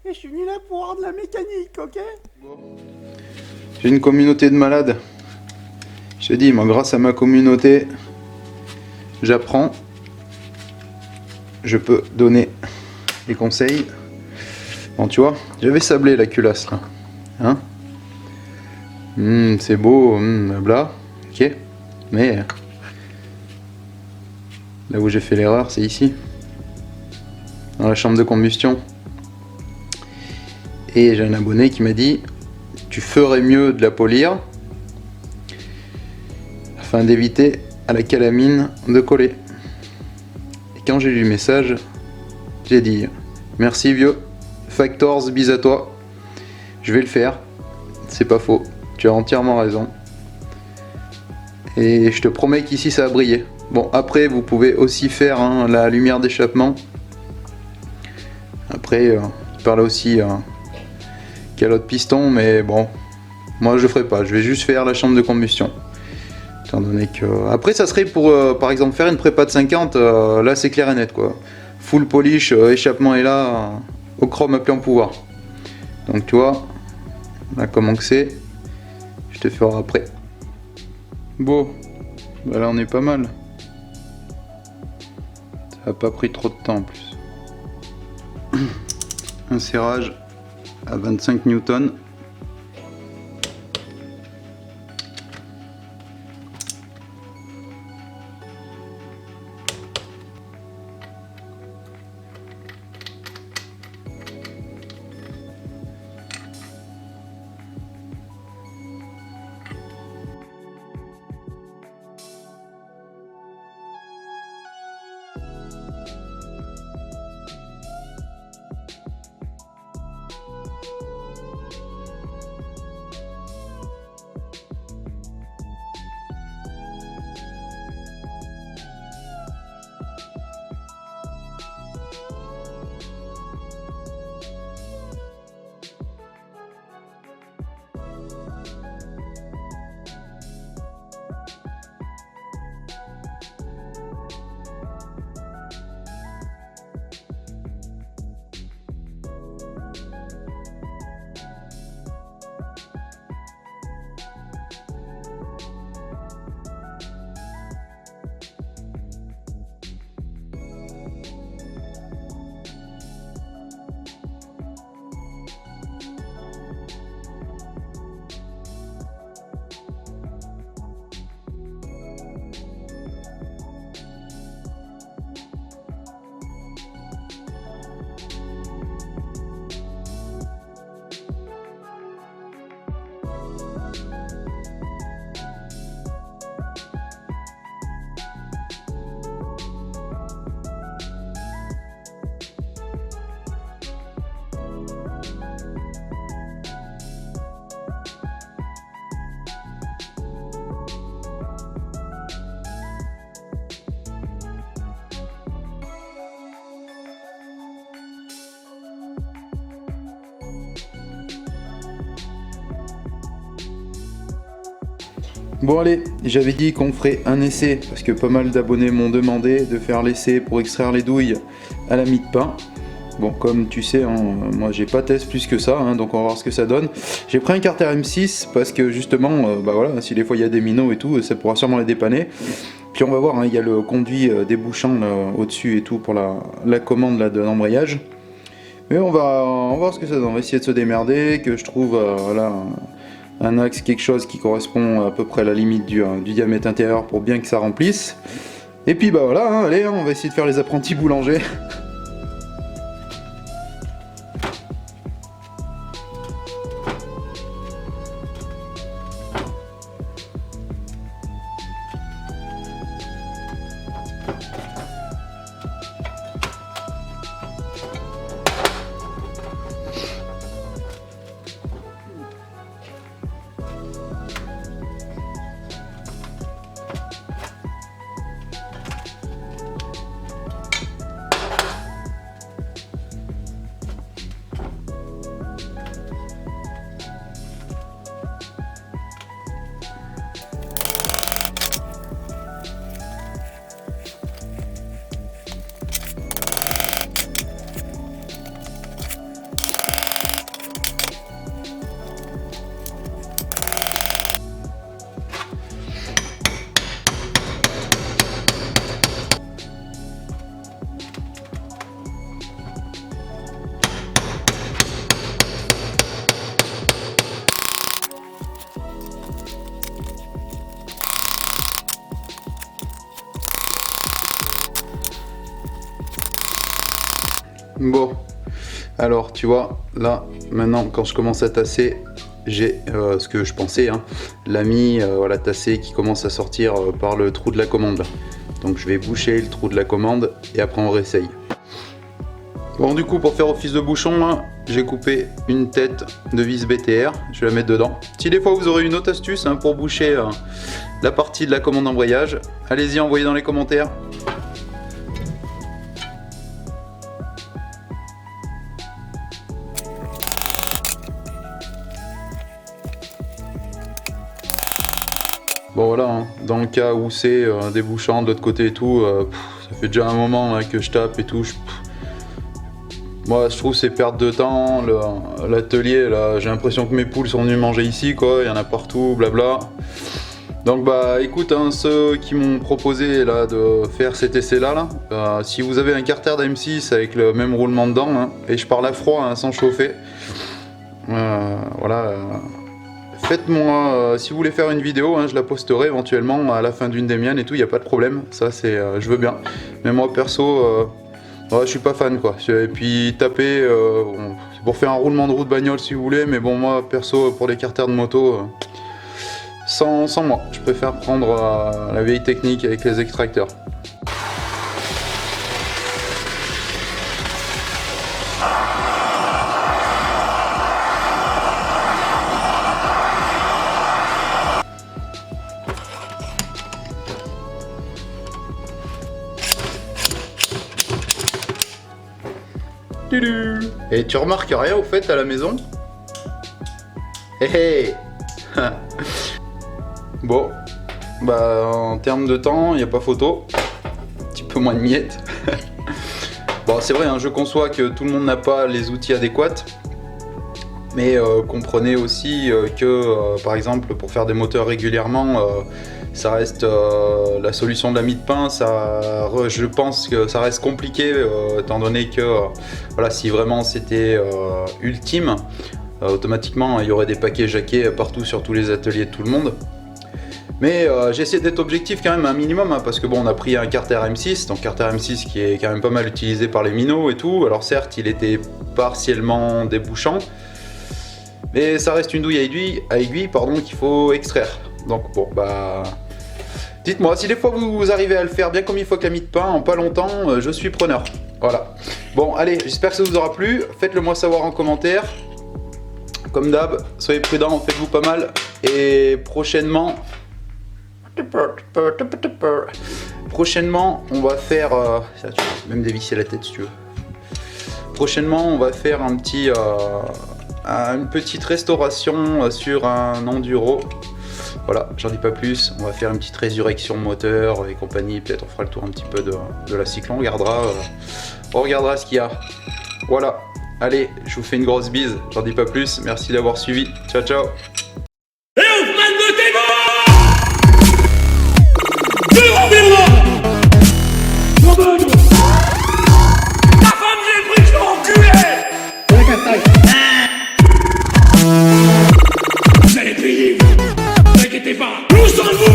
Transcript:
Et je suis venu là pour avoir de la mécanique, ok? J'ai une communauté de malades. Je te dis, moi, grâce à ma communauté, j'apprends. Je peux donner des conseils. Bon, tu vois, j'avais sablé la culasse là. Hein? C'est beau, blabla. Ok. Mais là où j'ai fait l'erreur, c'est ici. Dans la chambre de combustion. Et j'ai un abonné qui m'a dit, tu ferais mieux de la polir afin d'éviter à la calamine de coller. Et quand j'ai lu le message, j'ai dit, merci vieux, Factors, bis à toi. Je vais le faire. C'est pas faux. Tu as entièrement raison. Et je te promets qu'ici ça a brillé. Bon, après vous pouvez aussi faire la lumière d'échappement. Après, il parle aussi calotte piston, mais bon, moi je le ferai pas. Je vais juste faire la chambre de combustion. Étant donné que... Après ça serait pour par exemple faire une prépa de 50, là c'est clair et net quoi. Full polish, échappement est là, au chrome à plein pouvoir. Donc tu vois, là comment que c'est, je te ferai après. Bon, bah là on est pas mal. Ça a pas pris trop de temps en plus. Un serrage à 25 newtons. Bon allez, j'avais dit qu'on ferait un essai, parce que pas mal d'abonnés m'ont demandé de faire l'essai pour extraire les douilles à la mie de pain. Bon, comme tu sais, moi j'ai pas test plus que ça, donc on va voir ce que ça donne. J'ai pris un carter M6 parce que justement, bah voilà, si des fois il y a des minots et tout, ça pourra sûrement les dépanner. Puis on va voir, il y a le conduit débouchant au-dessus et tout pour la commande là, de l'embrayage. Mais on va voir ce que ça donne, on va essayer de se démerder, que je trouve voilà, un axe, quelque chose qui correspond à peu près à la limite du diamètre intérieur pour bien que ça remplisse. Et puis bah voilà, allez, on va essayer de faire les apprentis boulangers. Bon, alors tu vois, là, maintenant, quand je commence à tasser, j'ai ce que je pensais, hein, l'ami voilà, tassé qui commence à sortir par le trou de la commande. Donc je vais boucher le trou de la commande et après on réessaye. Bon, du coup, pour faire office de bouchon, j'ai coupé une tête de vis BTR, je vais la mettre dedans. Si des fois vous aurez une autre astuce hein, pour boucher la partie de la commande embrayage, allez-y, envoyez dans les commentaires. Bon voilà, hein, dans le cas où c'est débouchant de l'autre côté et tout, ça fait déjà un moment là, que je tape et tout. Moi je trouve c'est perte de temps, l'atelier là, j'ai l'impression que mes poules sont venues manger ici quoi, il y en a partout, blabla. Donc bah écoute, hein, ceux qui m'ont proposé là de faire cet essai là, si vous avez un carter d'M6 avec le même roulement dedans, hein, et je parle à froid hein, sans chauffer, voilà. Faites-moi, si vous voulez faire une vidéo, hein, je la posterai éventuellement à la fin d'une des miennes et tout, il n'y a pas de problème, ça c'est, je veux bien. Mais moi perso, ouais, je suis pas fan quoi. Et puis taper, bon, c'est pour faire un roulement de roue de bagnole si vous voulez, mais bon moi perso pour les carters de moto, sans moi, je préfère prendre la vieille technique avec les extracteurs. Et tu remarques rien au fait à la maison? Hé hey. Bon, bah en termes de temps, il n'y a pas photo. Un petit peu moins de miettes. Bon, c'est vrai, hein, je conçois que tout le monde n'a pas les outils adéquats. Mais comprenez aussi que, par exemple, pour faire des moteurs régulièrement, ça reste la solution de la mie de pain, je pense que ça reste compliqué étant donné que voilà, si vraiment c'était ultime, automatiquement il y aurait des paquets jaqués partout sur tous les ateliers de tout le monde. Mais j'ai essayé d'être objectif quand même un minimum hein, parce que bon, on a pris un carter M6, donc carter M6 qui est quand même pas mal utilisé par les minots et tout. Alors certes il était partiellement débouchant, mais ça reste une douille à aiguille pardon, qu'il faut extraire. Donc bon bah... Dites-moi, si des fois vous arrivez à le faire bien comme il faut avec la mie de pain en pas longtemps, je suis preneur. Voilà. Bon allez, j'espère que ça vous aura plu. Faites-le moi savoir en commentaire. Comme d'hab, soyez prudents, faites-vous pas mal. Et prochainement... on va faire... ça, tu peux même dévisser la tête si tu veux. Prochainement, on va faire un petit... une petite restauration sur un enduro. Voilà, j'en dis pas plus, on va faire une petite résurrection moteur et compagnie, peut-être on fera le tour un petit peu de la cyclone, on regardera ce qu'il y a. Voilà, allez, je vous fais une grosse bise, j'en dis pas plus, merci d'avoir suivi, ciao ciao. Vous allez payer, vous inquiétez pas, nous sommes vous.